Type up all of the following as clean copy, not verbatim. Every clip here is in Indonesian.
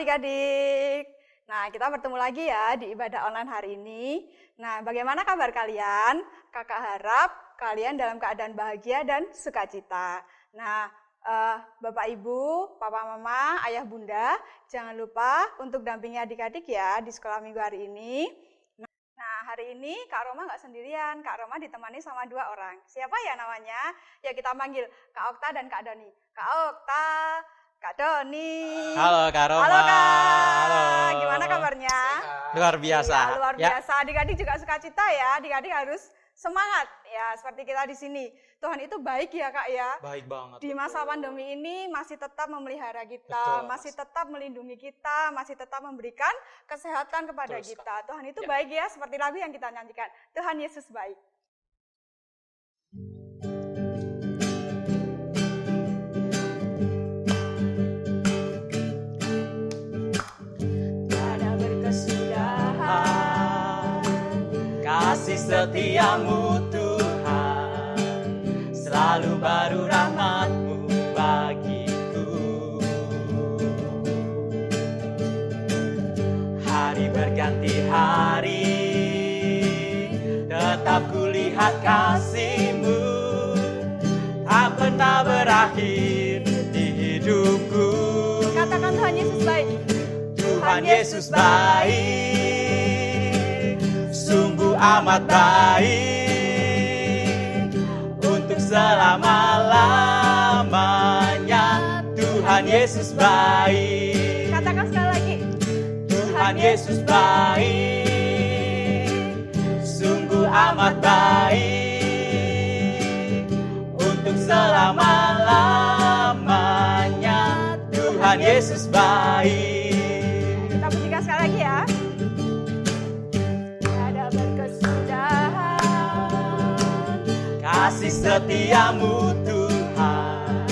adik-adik. Nah, kita bertemu lagi ya di ibadah online hari ini. Nah, bagaimana kabar kalian? Kakak harap kalian dalam keadaan bahagia dan sukacita. Nah, Bapak Ibu, Papa Mama, Ayah Bunda, jangan lupa untuk dampingi adik-adik ya di sekolah minggu hari ini. Nah, hari ini Kak Roma nggak sendirian. Kak Roma ditemani sama 2 orang. Siapa ya namanya? Ya kita panggil Kak Okta dan Kak Doni. Kak Okta, Kak Doni. Halo Kak Roma. Halo Kak. Halo. Gimana kabarnya? Luar biasa. Ya, luar biasa. Adik-adik juga sukacita ya. Adik-adik harus semangat ya seperti kita di sini. Tuhan itu baik ya Kak ya. Baik banget. Di masa pandemi ini masih tetap memelihara kita, Betul, masih tetap melindungi kita, masih tetap memberikan kesehatan kepada Betul, kita. Tuhan itu ya. baik ya, seperti lagu yang kita nyanyikan. Tuhan Yesus baik. Tiada berkesudahan Kasih setiamu Tuhan, selalu baru rahmat-Mu bagiku. Hari berganti hari, tetap kulihat kasih-Mu, tak pernah berakhir di hidupku. Katakan Tuhan Yesus baik. Tuhan Yesus baik, sungguh amat baik, untuk selama-lamanya. Tuhan Yesus baik. Katakan sekali lagi. Tuhan Yesus baik, sungguh amat baik, untuk selama-lamanya. Tuhan Yesus baik. Kita pujikan sekali lagi ya. Tiada berkesudahan Kasih setiamu Tuhan,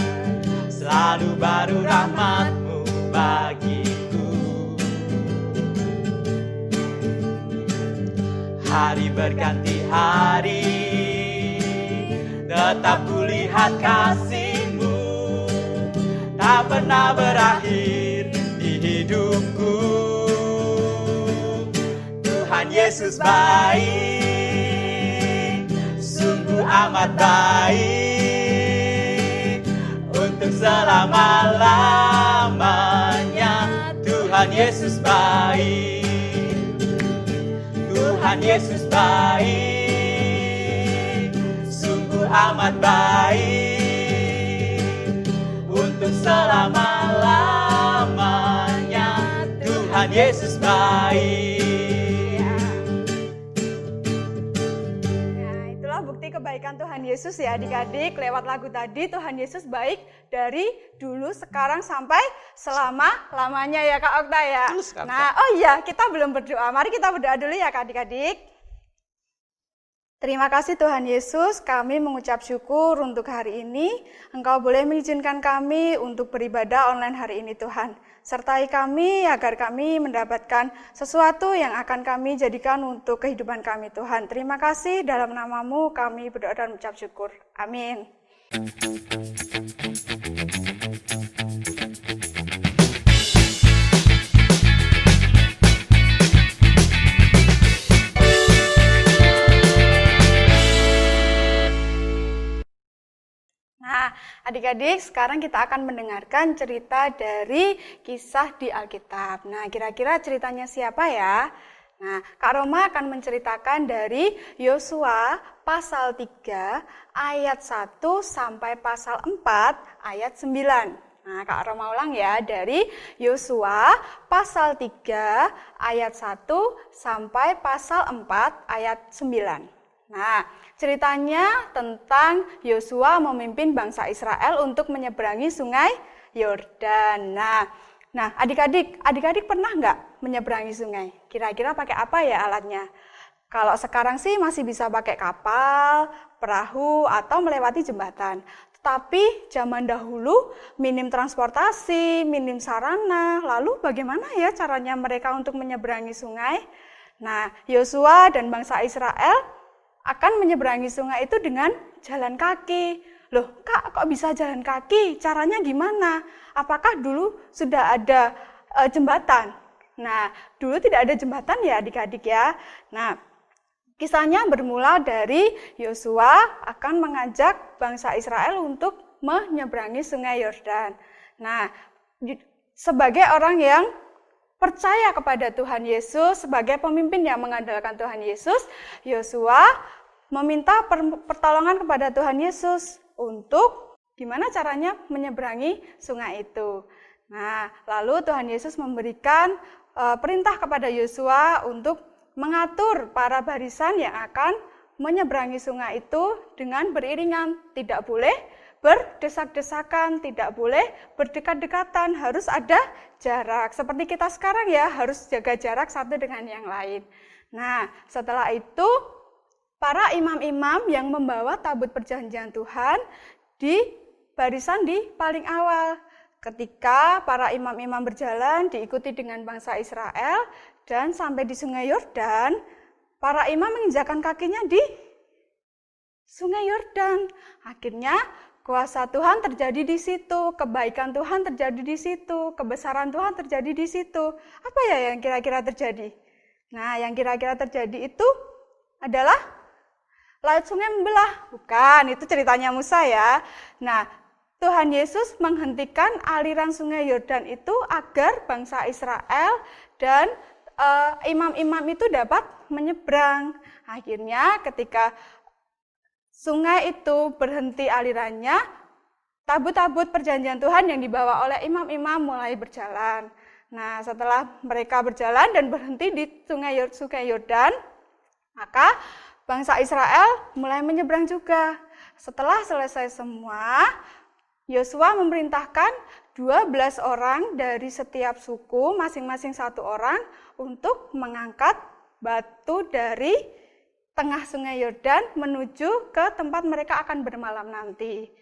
selalu baru rahmat-Mu bagiku. Hari berganti hari, tetap kulihat kasih-Mu, tak pernah berakhir di hidupku. Tuhan Yesus baik, sungguh amat baik, untuk selama-lamanya. Tuhan Yesus baik. Tuhan Yesus baik, sungguh amat baik, untuk selama-lamanya. Tuhan Yesus baik. Nah, itulah bukti kebaikan Tuhan Yesus ya adik-adik. Lewat lagu tadi, Tuhan Yesus baik dari dulu, sekarang, sampai selama-lamanya ya Kak Okta ya. Nah, oh iya, kita belum berdoa. Mari kita berdoa dulu ya Kak adik-adik. Terima kasih Tuhan Yesus, kami mengucap syukur untuk hari ini. Engkau boleh mengizinkan kami untuk beribadah online hari ini Tuhan. Sertai kami agar kami mendapatkan sesuatu yang akan kami jadikan untuk kehidupan kami Tuhan. Terima kasih, dalam nama-Mu kami berdoa dan mengucap syukur. Amin. Nah, adik-adik, sekarang kita akan mendengarkan cerita dari kisah di Alkitab. Nah, kira-kira ceritanya siapa ya? Nah, Kak Roma akan menceritakan dari Yosua pasal 3 ayat 1 sampai pasal 4 ayat 9. Nah, Kak Roma ulang ya, dari Yosua pasal 3 ayat 1 sampai pasal 4 ayat 9. Nah, ceritanya tentang Yosua memimpin bangsa Israel untuk menyeberangi sungai Yordan. Nah, adik-adik pernah nggak menyeberangi sungai? Kira-kira pakai apa ya alatnya? Kalau sekarang sih masih bisa pakai kapal, perahu, atau melewati jembatan. Tetapi zaman dahulu minim transportasi, minim sarana. Lalu bagaimana ya caranya mereka untuk menyeberangi sungai? Nah, Yosua dan bangsa Israel akan menyeberangi sungai itu dengan jalan kaki. Loh, Kak, kok bisa jalan kaki? Caranya gimana? Apakah dulu sudah ada jembatan. Nah, dulu tidak ada jembatan ya adik-adik ya. Nah, kisahnya bermula dari Yosua akan mengajak bangsa Israel untuk menyeberangi sungai Yordan. Nah, sebagai orang yang percaya kepada Tuhan Yesus, sebagai pemimpin yang mengandalkan Tuhan Yesus, Yosua meminta pertolongan kepada Tuhan Yesus untuk gimana caranya menyeberangi sungai itu. Nah, lalu Tuhan Yesus memberikan perintah kepada Yosua untuk mengatur para barisan yang akan menyeberangi sungai itu dengan beriringan. Tidak boleh berdesak-desakan, tidak boleh berdekat-dekatan, harus ada jarak. Seperti kita sekarang ya, harus jaga jarak satu dengan yang lain. Nah, setelah itu para imam-imam yang membawa tabut perjanjian Tuhan di barisan di paling awal. Ketika para imam-imam berjalan diikuti dengan bangsa Israel dan sampai di sungai Yordan, para imam menginjakkan kakinya di sungai Yordan. Akhirnya kuasa Tuhan terjadi di situ, kebaikan Tuhan terjadi di situ, kebesaran Tuhan terjadi di situ. Apa ya yang kira-kira terjadi? Nah, yang kira-kira terjadi itu adalah laut sungai membelah. Bukan, itu ceritanya Musa ya. Nah, Tuhan Yesus menghentikan aliran sungai Yordan itu agar bangsa Israel dan imam-imam itu dapat menyeberang. Akhirnya ketika sungai itu berhenti alirannya, tabut-tabut perjanjian Tuhan yang dibawa oleh imam-imam mulai berjalan. Nah, setelah mereka berjalan dan berhenti di sungai Yordan, maka bangsa Israel mulai menyeberang juga. Setelah selesai semua, Yosua memerintahkan 12 orang dari setiap suku, masing-masing satu orang, untuk mengangkat batu dari tengah sungai Yordan menuju ke tempat mereka akan bermalam nanti.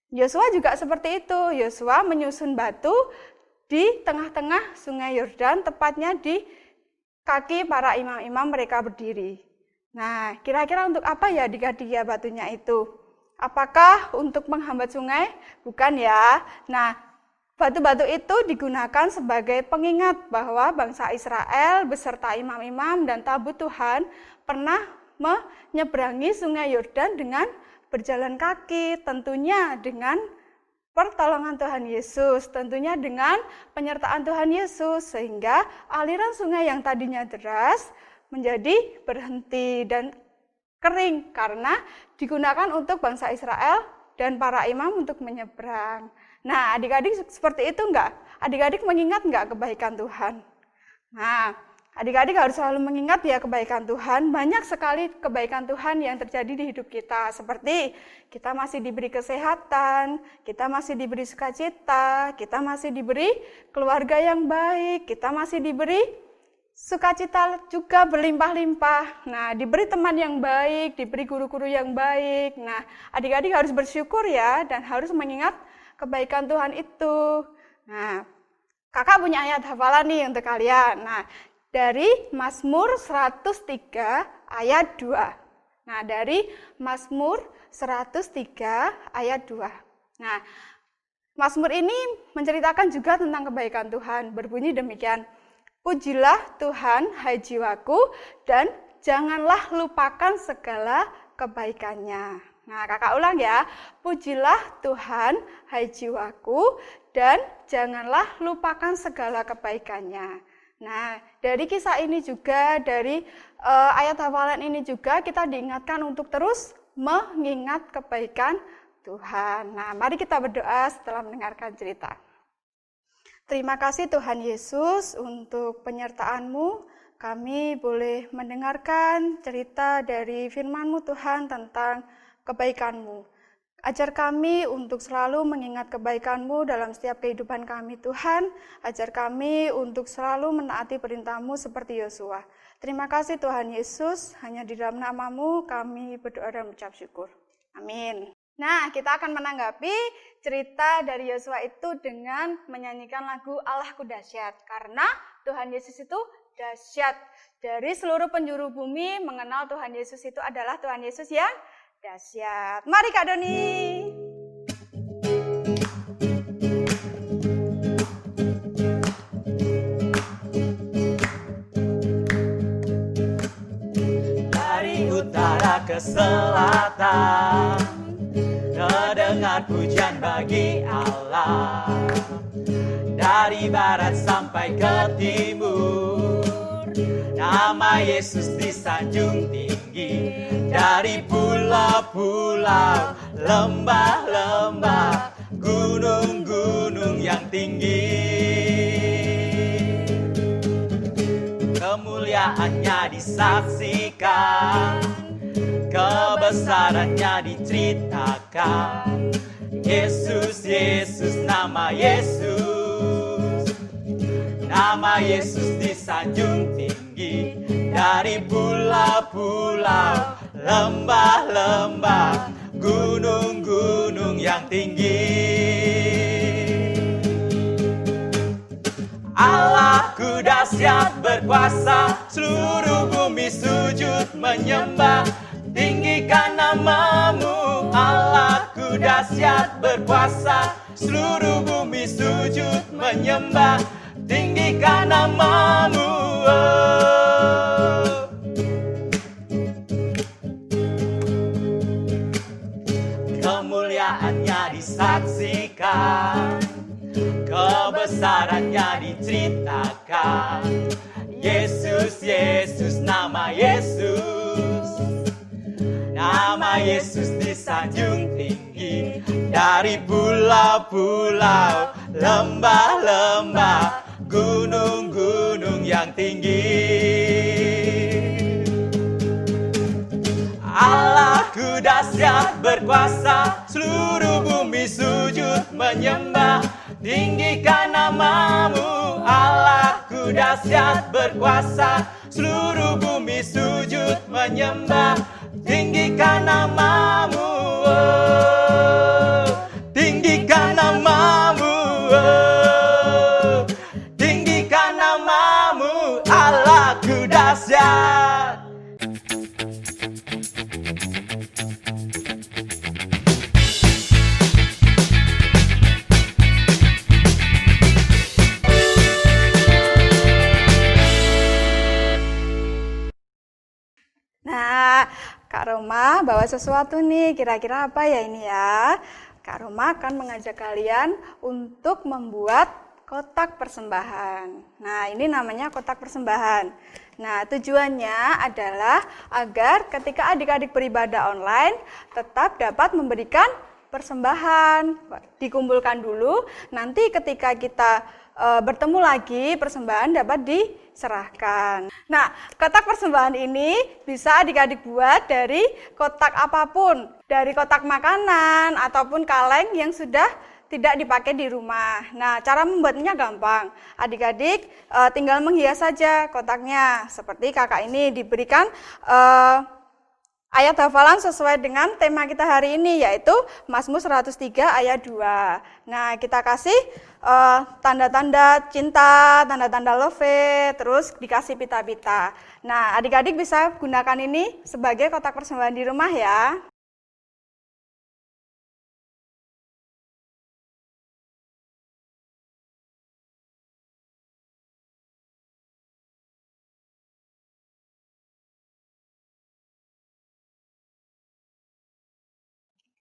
Yosua juga seperti itu. Yosua menyusun batu di tengah-tengah sungai Yordan, tepatnya di kaki para imam-imam mereka berdiri. Nah, kira-kira untuk apa ya adik-adik ya batunya itu? Apakah untuk menghambat sungai? Bukan ya. Nah, batu-batu itu digunakan sebagai pengingat bahwa bangsa Israel beserta imam-imam dan tabut Tuhan pernah menyeberangi sungai Yordan dengan berjalan kaki, tentunya dengan pertolongan Tuhan Yesus, tentunya dengan penyertaan Tuhan Yesus, sehingga aliran sungai yang tadinya deras menjadi berhenti dan kering karena digunakan untuk bangsa Israel dan para imam untuk menyeberang. Nah, adik-adik seperti itu enggak? Adik-adik mengingat enggak kebaikan Tuhan? Nah, adik-adik harus selalu mengingat ya kebaikan Tuhan. Banyak sekali kebaikan Tuhan yang terjadi di hidup kita. Seperti kita masih diberi kesehatan, kita masih diberi sukacita, kita masih diberi keluarga yang baik, kita masih diberi sukacita juga berlimpah-limpah. Nah, diberi teman yang baik, diberi guru-guru yang baik. Nah, adik-adik harus bersyukur ya dan harus mengingat kebaikan Tuhan itu. Nah, kakak punya ayat hafalan nih untuk kalian. Nah, dari Mazmur 103 ayat 2. Nah, dari Mazmur 103 ayat 2. Nah, Mazmur ini menceritakan juga tentang kebaikan Tuhan. Berbunyi demikian. Pujilah Tuhan, hai jiwaku, dan janganlah lupakan segala kebaikannya. Nah, kakak ulang ya. Pujilah Tuhan, hai jiwaku, dan janganlah lupakan segala kebaikannya. Nah, dari kisah ini juga, dari ayat hafalan ini juga kita diingatkan untuk terus mengingat kebaikan Tuhan. Nah, mari kita berdoa setelah mendengarkan cerita. Terima kasih Tuhan Yesus untuk penyertaan-Mu. Kami boleh mendengarkan cerita dari firman-Mu Tuhan tentang kebaikan-Mu. Ajar kami untuk selalu mengingat kebaikan-Mu dalam setiap kehidupan kami Tuhan. Ajar kami untuk selalu menaati perintah-Mu seperti Yosua. Terima kasih Tuhan Yesus, hanya di dalam nama-Mu kami berdoa dan mengucap syukur. Amin. Nah, kita akan menanggapi cerita dari Yosua itu dengan menyanyikan lagu Allahku dahsyat. Karena Tuhan Yesus itu dahsyat. Dari seluruh penjuru bumi mengenal Tuhan Yesus itu adalah Tuhan Yesus yang dahsyat. Mari Kak Doni. ke selatan, terdengar pujian bagi Allah. Dari barat sampai ke timur, nama Yesus disanjung tinggi. Dari pulau-pulau, lembah-lembah, gunung-gunung yang tinggi, kemuliaannya disaksikan, kebesarannya diceritakan. Yesus, Yesus, nama Yesus, nama Yesus disanjung tinggi. Dari pulau-pulau, lembah-lembah, gunung-gunung yang tinggi. Allahku dahsyat berkuasa, seluruh bumi sujud menyembah. Tinggikan namamu, Allahku dahsyat berkuasa, seluruh bumi sujud menyembah. Tinggikan namamu, oh. Kemuliaannya disaksikan, kebesarannya diceritakan. Yesus, Yesus, nama Yesus, nama Yesus disanjung tinggi. Dari pulau-pulau, lembah-lembah, gunung-gunung yang tinggi. Allahku dahsyat berkuasa, seluruh bumi sujud menyembah. Tinggikan namamu, Allahku dahsyat berkuasa, seluruh bumi sujud menyembah. Tinggikan namamu, oh. Tinggikan namamu, oh. Tinggikan namamu, Allahku dahsyat. Nah, Kak Roma bawa sesuatu nih, kira-kira apa ya ini ya? Kak Roma akan mengajak kalian untuk membuat kotak persembahan. Nah, ini namanya kotak persembahan. Nah, tujuannya adalah agar ketika adik-adik beribadah online tetap dapat memberikan persembahan. Dikumpulkan dulu, nanti ketika kita bertemu lagi, persembahan dapat diserahkan. Nah, kotak persembahan ini bisa adik-adik buat dari kotak apapun, dari kotak makanan ataupun kaleng yang sudah tidak dipakai di rumah. Nah, cara membuatnya gampang. Adik-adik tinggal menghias saja kotaknya. Seperti kakak ini diberikan ayat hafalan sesuai dengan tema kita hari ini, yaitu Mazmur 103 ayat 2. Nah, kita kasih tanda-tanda cinta, tanda-tanda love, terus dikasih pita-pita. Nah, adik-adik bisa gunakan ini sebagai kotak persembahan di rumah ya.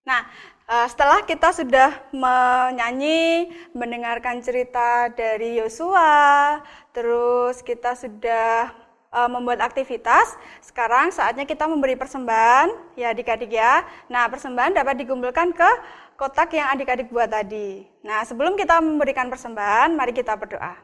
Nah, setelah kita sudah menyanyi, mendengarkan cerita dari Yosua, terus kita sudah membuat aktivitas, sekarang saatnya kita memberi persembahan, ya adik-adik ya. Nah, persembahan dapat dikumpulkan ke kotak yang adik-adik buat tadi. Nah, sebelum kita memberikan persembahan, mari kita berdoa.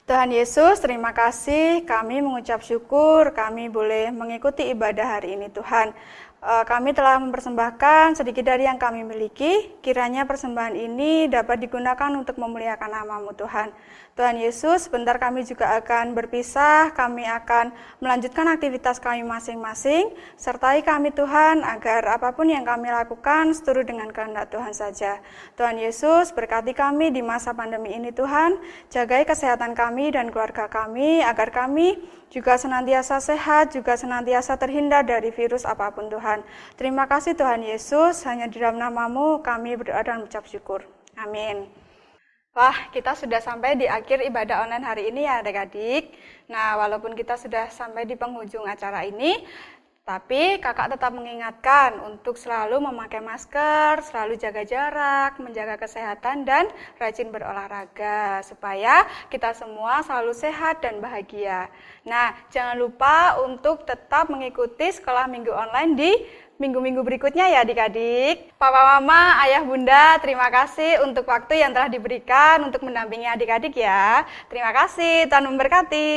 Tuhan Yesus, terima kasih, kami mengucap syukur, kami boleh mengikuti ibadah hari ini Tuhan. Kami telah mempersembahkan sedikit dari yang kami miliki, kiranya persembahan ini dapat digunakan untuk memuliakan nama-Mu Tuhan. Tuhan Yesus, sebentar kami juga akan berpisah, kami akan melanjutkan aktivitas kami masing-masing, sertai kami Tuhan, agar apapun yang kami lakukan seturut dengan kehendak Tuhan saja. Tuhan Yesus, berkati kami di masa pandemi ini Tuhan, jagai kesehatan kami dan keluarga kami, agar kami juga senantiasa sehat, juga senantiasa terhindar dari virus apapun Tuhan. Terima kasih Tuhan Yesus, hanya di dalam nama-Mu kami berdoa dan mengucap syukur. Amin. Wah, kita sudah sampai di akhir ibadah online hari ini ya adik-adik. Nah, walaupun kita sudah sampai di penghujung acara ini, Tapi kakak tetap mengingatkan untuk selalu memakai masker, selalu jaga jarak, menjaga kesehatan, dan rajin berolahraga supaya kita semua selalu sehat dan bahagia. Nah, jangan lupa untuk tetap mengikuti sekolah minggu online di minggu-minggu berikutnya ya adik-adik. Papa, mama, ayah, bunda, terima kasih untuk waktu yang telah diberikan untuk mendampingi adik-adik ya. Terima kasih, Tuhan memberkati.